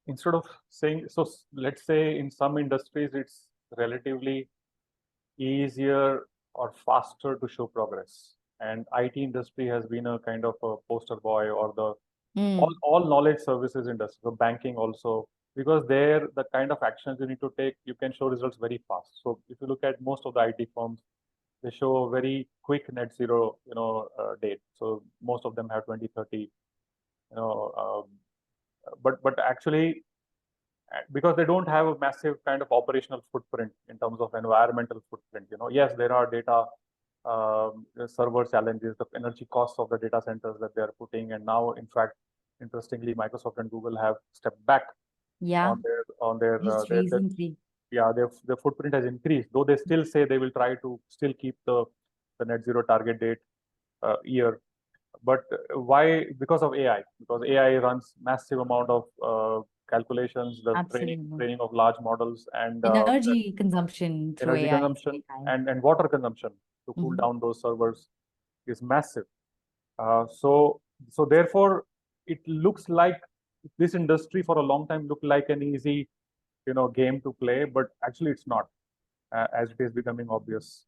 instead of saying, so let's say in some industries, it's relatively easier or faster to show progress. And IT industry has been a kind of a poster boy, or the all knowledge services industry, so banking also, because there the kind of actions you need to take, you can show results very fast. So if you look at most of the IT firms, they show a very quick net zero, date. So most of them have 2030, but actually, because they don't have a massive kind of operational footprint in terms of environmental footprint. Yes, there are data server challenges, the energy costs of the data centers that they are putting, and now, in fact, interestingly, Microsoft and Google have stepped back on their recently. Their footprint has increased, though they still say they will try to still keep the net zero target date year. But why? Because of AI. Because AI runs massive amount of calculations, the training of large models, and energy consumption through energy AI consumption and water consumption to cool down those servers is massive. So therefore, it looks like this industry for a long time looked like an easy, game to play, but actually it's not, as it is becoming obvious.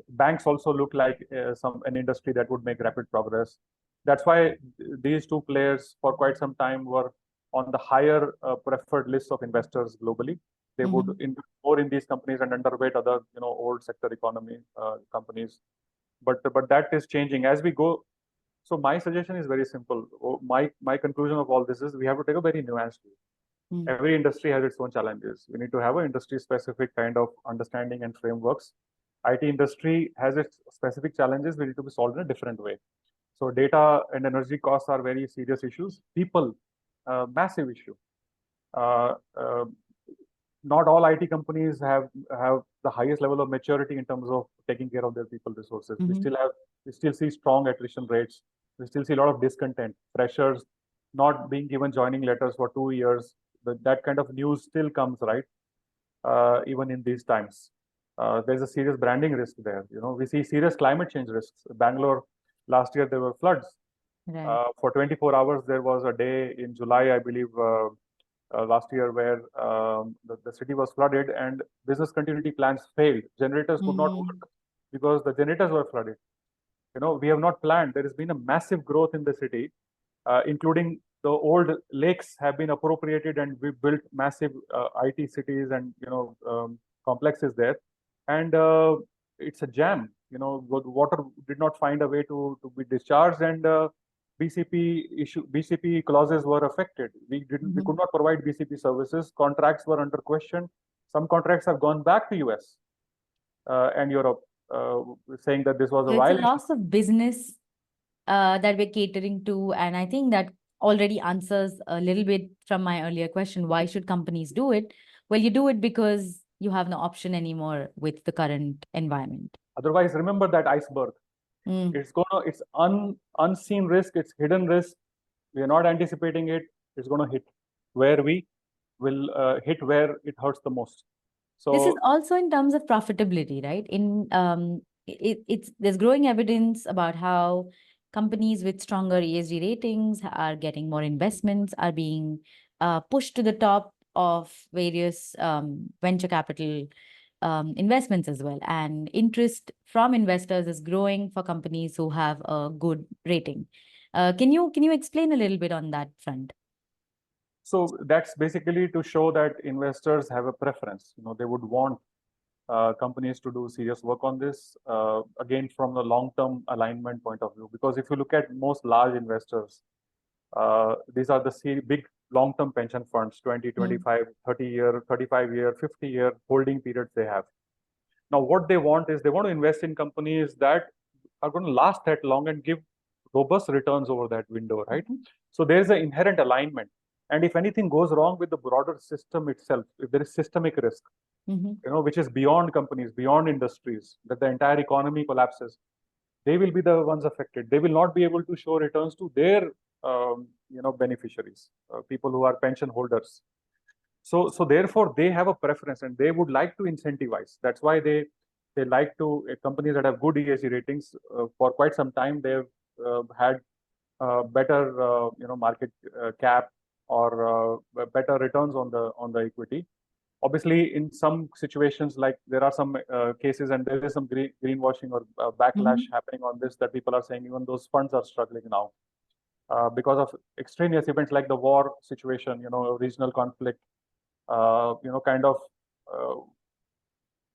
Banks also look like an industry that would make rapid progress. That's why these two players for quite some time were on the higher preferred list of investors globally. They would invest more in these companies and underweight other, old sector economy companies. But that is changing as we go. So my suggestion is very simple. My conclusion of all this is we have to take a very nuanced view. Every industry has its own challenges. We need to have an industry-specific kind of understanding and frameworks. IT industry has its specific challenges. We need to be solved in a different way. So data and energy costs are very serious issues. People, massive issue. Not all IT companies have the highest level of maturity in terms of taking care of their people resources. We still see strong attrition rates. We still see a lot of discontent, freshers not being given joining letters for 2 years. That kind of news still comes, right? Even in these times. there's a serious branding risk there. We see serious climate change risks. Bangalore, last year there were floods. Right. For 24 hours, there was a day in July, I believe, last year, where the city was flooded and business continuity plans failed. Generators could not work because the generators were flooded. We have not planned. There has been a massive growth in the city, including the old lakes have been appropriated, and we built massive IT cities and complexes there. And it's a jam. The water did not find a way to be discharged, and BCP clauses were affected. We could not provide BCP services. Contracts were under question. Some contracts have gone back to US and Europe, saying that this was a So it's a violation. loss of business that we're catering to. And I think that already answers a little bit from my earlier question. Why should companies do it? Well, you do it because you have no option anymore with the current environment. Otherwise, remember that iceberg. It's unseen risk, it's hidden risk. We are not anticipating it. It's going to hit where we will hit where it hurts the most. So this is also in terms of profitability, right? There's growing evidence about how companies with stronger ESG ratings are getting more investments, are being pushed to the top of various venture capital investments as well. And interest from investors is growing for companies who have a good rating. Can you explain a little bit on that front? So that's basically to show that investors have a preference. They would want companies to do serious work on this, again, from the long-term alignment point of view. Because if you look at most large investors, these are the big long-term pension funds, 20, 25, 30-year, 35-year, 50-year holding periods they have. Now, what they want is they want to invest in companies that are going to last that long and give robust returns over that window, right? So there's an inherent alignment. And if anything goes wrong with the broader system itself, if there is systemic risk, which is beyond companies, beyond industries, that the entire economy collapses, they will be the ones affected. They will not be able to show returns to their beneficiaries, people who are pension holders. So therefore, they have a preference and they would like to incentivize. That's why they like to, companies that have good ESG ratings, for quite some time, they've had better market cap or better returns on the equity. Obviously, in some situations, like there are some cases and there is some greenwashing or backlash happening on this, that people are saying even those funds are struggling now because of extraneous events like the war situation, regional conflict, kind of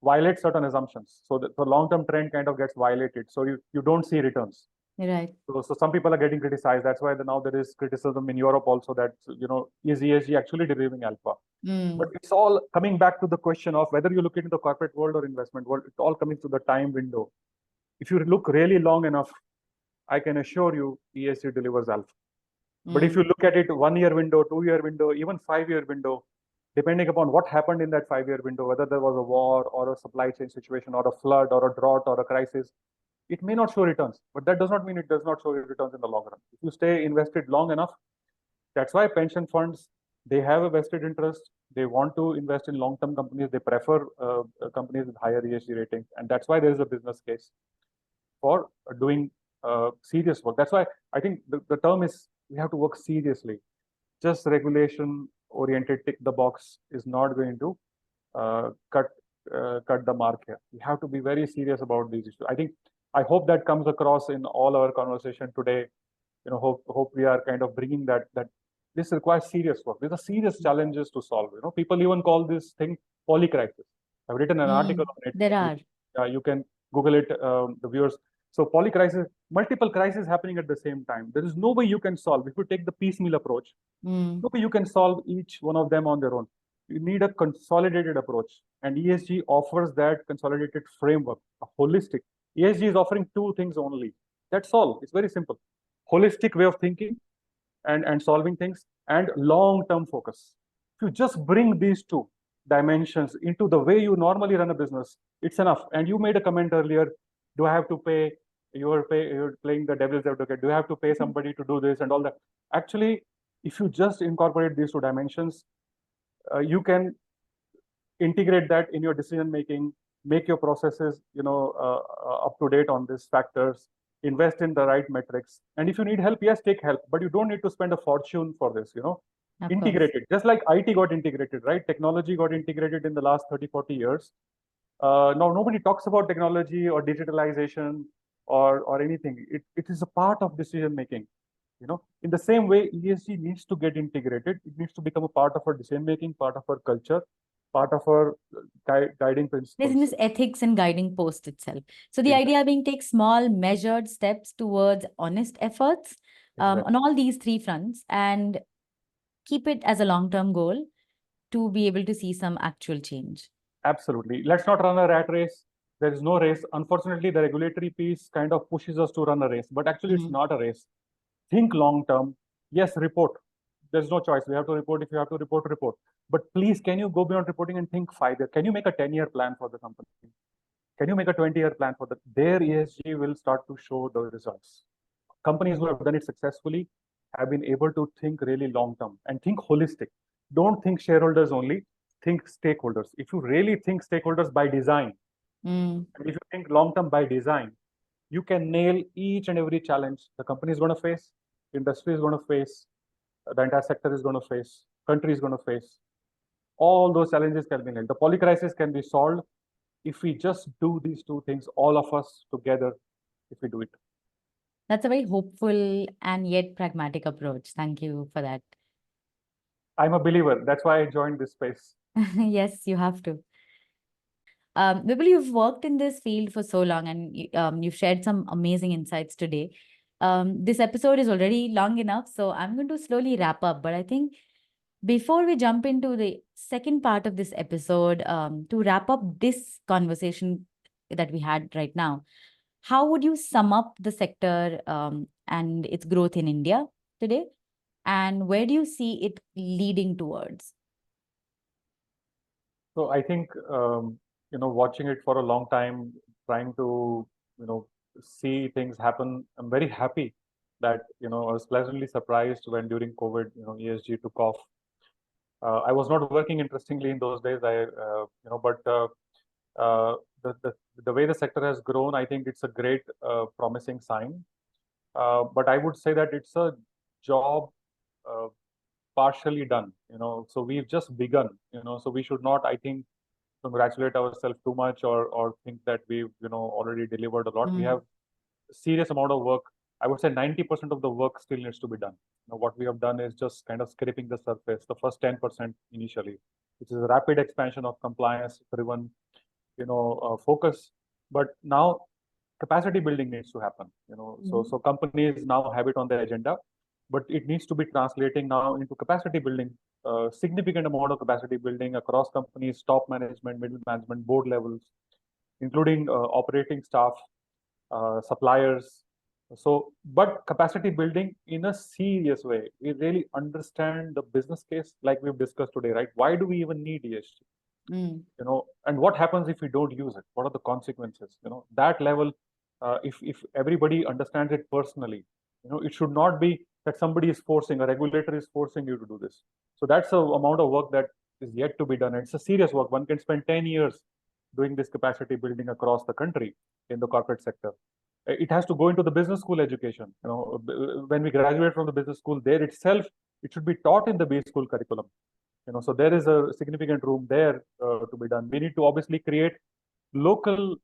violate certain assumptions. So the long-term trend kind of gets violated. So you don't see returns. Right. So some people are getting criticized. That's why now there is criticism in Europe also that, is ESG actually deriving alpha? But it's all coming back to the question of whether you look into the corporate world or investment world, it's all coming to the time window. If you look really long enough, I can assure you ESG delivers alpha. But if you look at it 1 year window, 2 year window, even 5 year window, depending upon what happened in that 5 year window, whether there was a war or a supply chain situation or a flood or a drought or a crisis, it may not show returns, but that does not mean it does not show returns in the long run. If you stay invested long enough, that's why pension funds, they have a vested interest. They want to invest in long-term companies. They prefer companies with higher ESG ratings. And that's why there is a business case for doing serious work. That's why I think the term is we have to work seriously. Just regulation-oriented tick the box is not going to cut the mark here. We have to be very serious about these issues. I hope that comes across in all our conversation today. Hope we are kind of bringing that this requires serious work. These are serious challenges to solve. People even call this thing polycrisis. I've written an article on it. There are. You can Google it, the viewers. So polycrisis, multiple crises happening at the same time. There is no way you can solve. If you take the piecemeal approach, no way you can solve each one of them on their own. You need a consolidated approach. And ESG offers that consolidated framework, a holistic. ESG is offering two things only. That's all. It's very simple. Holistic way of thinking and solving things, and long-term focus. If you just bring these two dimensions into the way you normally run a business, it's enough. And you made a comment earlier, do I have to pay, you're playing the devil's advocate, do I have to pay somebody to do this and all that? Actually, if you just incorporate these two dimensions, you can integrate that in your decision-making, make your processes, up to date on these factors, invest in the right metrics. And if you need help, yes, take help, but you don't need to spend a fortune for this, Of course. integrated, just like IT got integrated, right? Technology got integrated in the last 30, 40 years. Now nobody talks about technology or digitalization or anything. It is a part of decision making. In the same way, ESG needs to get integrated. It needs to become a part of our decision making, part of our culture, part of our guiding principles. Business ethics and guiding post itself. So the Exactly. idea being take small measured steps towards honest efforts on all these three fronts and keep it as a long-term goal to be able to see some actual change. Absolutely. Let's not run a rat race. There is no race. Unfortunately, the regulatory piece kind of pushes us to run a race, but actually, it's not a race. Think long term. Yes, report. There's no choice. We have to report. If you have to report, report. But please, can you go beyond reporting and think 5 years? Can you make a 10-year plan for the company? Can you make a 20-year plan for that? Their ESG will start to show the results. Companies who have done it successfully have been able to think really long term and think holistic. Don't think shareholders only, think stakeholders. If you really think stakeholders by design, and if you think long term by design, you can nail each and every challenge the company is going to face, industry is going to face, the entire sector is going to face, country is going to face. All those challenges can be nailed. The poly crisis can be solved if we just do these two things, all of us together, if we do it. That's a very hopeful and yet pragmatic approach. Thank you for that. I'm a believer. That's why I joined this space. Yes, you have to. Vipul, you've worked in this field for so long and you've shared some amazing insights today. This episode is already long enough, so I'm going to slowly wrap up. But I think before we jump into the second part of this episode, to wrap up this conversation that we had right now, how would you sum up the sector and its growth in India today? And where do you see it leading towards? So I think, watching it for a long time, trying to, see things happen, I'm very happy that, I was pleasantly surprised when during COVID, ESG took off. I was not working interestingly in those days, but the way the sector has grown, I think it's a great, promising sign. But I would say that it's a job partially done, so we've just begun, so we should not, I think, congratulate ourselves too much or think that we've, already delivered a lot. We have a serious amount of work. I would say 90% of the work still needs to be done. What we have done is just kind of scraping the surface, the first 10% initially, which is a rapid expansion of compliance driven, focus. But now capacity building needs to happen, so companies now have it on their agenda, but it needs to be translating now into capacity building, significant amount of capacity building across companies, top management, middle management, board levels, including operating staff, suppliers. So, but capacity building in a serious way. We really understand the business case, like we've discussed today, right? Why do we even need ESG? And what happens if we don't use it? What are the consequences? That level, if everybody understands it personally, it should not be that somebody is forcing, a regulator is forcing you to do this. So that's the amount of work that is yet to be done. It's a serious work. One can spend 10 years doing this capacity building across the country in the corporate sector. It has to go into the business school education. When we graduate from the business school, there itself, it should be taught in the B school curriculum. So there is a significant room there to be done. We need to obviously create local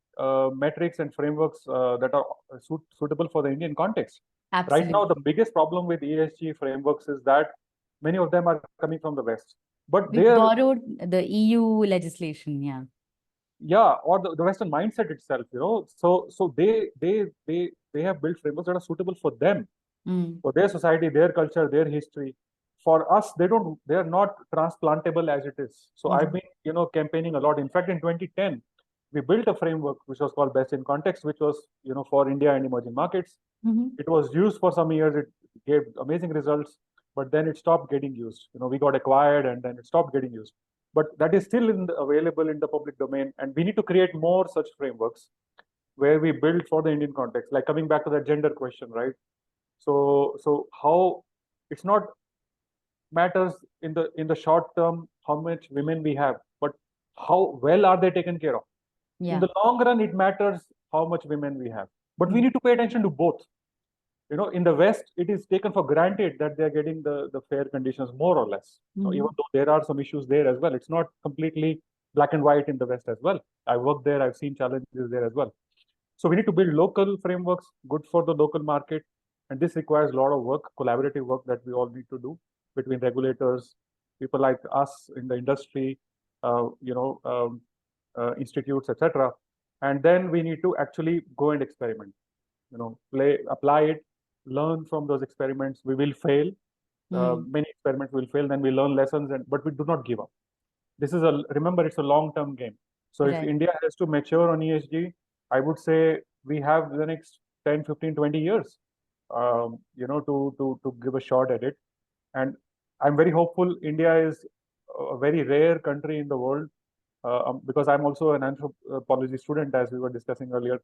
metrics and frameworks that are suitable for the Indian context. Absolutely. Right now, the biggest problem with ESG frameworks is that many of them are coming from the West. But we borrowed the EU legislation, or the Western mindset itself, so they have built frameworks that are suitable for them, for their society, their culture, their history. For us, they are not transplantable as it is. So I've been, campaigning a lot. In fact, in 2010, we built a framework which was called Best in Context, which was, for India and emerging markets. It was used for some years. It gave amazing results, but then it stopped getting used. We got acquired and then it stopped getting used. But that is still available in the public domain. And we need to create more such frameworks where we build for the Indian context, like coming back to that gender question, right? So how it's not matters in the short term how much women we have, but how well are they taken care of? In Yeah. the long run, it matters how much women we have. But we Mm. need to pay attention to both. In the West, it is taken for granted that they are getting the fair conditions more or less. Even though there are some issues there as well, it's not completely black and white in the West as well. I worked there, I've seen challenges there as well. So we need to build local frameworks, good for the local market, and this requires a lot of work, collaborative work that we all need to do between regulators, people like us in the industry, institutes, etc. And then we need to actually go and experiment. Apply it, learn from those experiments. We will fail. Many experiments will fail. Then we learn lessons, but we do not give up. Remember, it's a long-term game. So if Right. India has to mature on ESG, I would say we have the next 10, 15, 20 years, to give a shot at it. And I'm very hopeful. India is a very rare country in the world, because I'm also an anthropology student, as we were discussing earlier.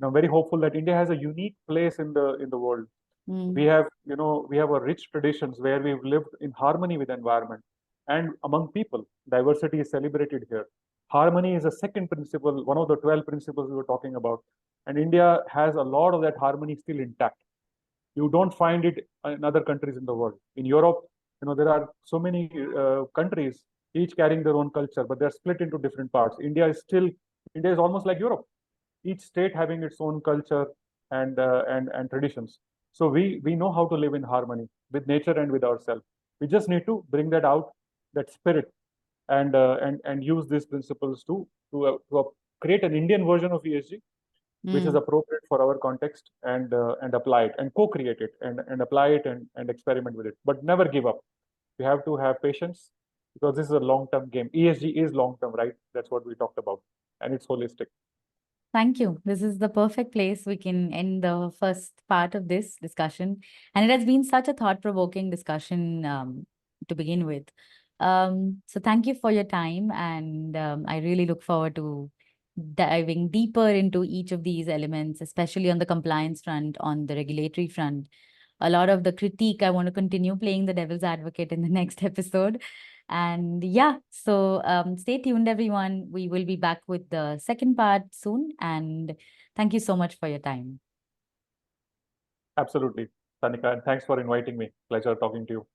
I'm very hopeful that India has a unique place in the world. We have, we have a rich traditions where we've lived in harmony with environment and among people. Diversity is celebrated here. Harmony is a second principle, one of the 12 principles we were talking about. And India has a lot of that harmony still intact. You don't find it in other countries in the world. In Europe, there are so many countries, each carrying their own culture, but they're split into different parts. India is almost like Europe, each state having its own culture and traditions. So we know how to live in harmony with nature and with ourselves. We just need to bring that out, that spirit, and use these principles to create an Indian version of ESG, which is appropriate for our context, and apply it and co-create it and apply it and experiment with it. But never give up. We have to have patience, because this is a long-term game. ESG is long-term, right? That's what we talked about, and it's holistic. Thank you. This is the perfect place we can end the first part of this discussion. And it has been such a thought-provoking discussion to begin with. So thank you for your time. And I really look forward to diving deeper into each of these elements, especially on the compliance front, on the regulatory front. A lot of the critique, I want to continue playing the devil's advocate in the next episode. And yeah, so stay tuned, everyone. We will be back with the second part soon. And thank you so much for your time. Absolutely, Tanika, and thanks for inviting me. Pleasure talking to you.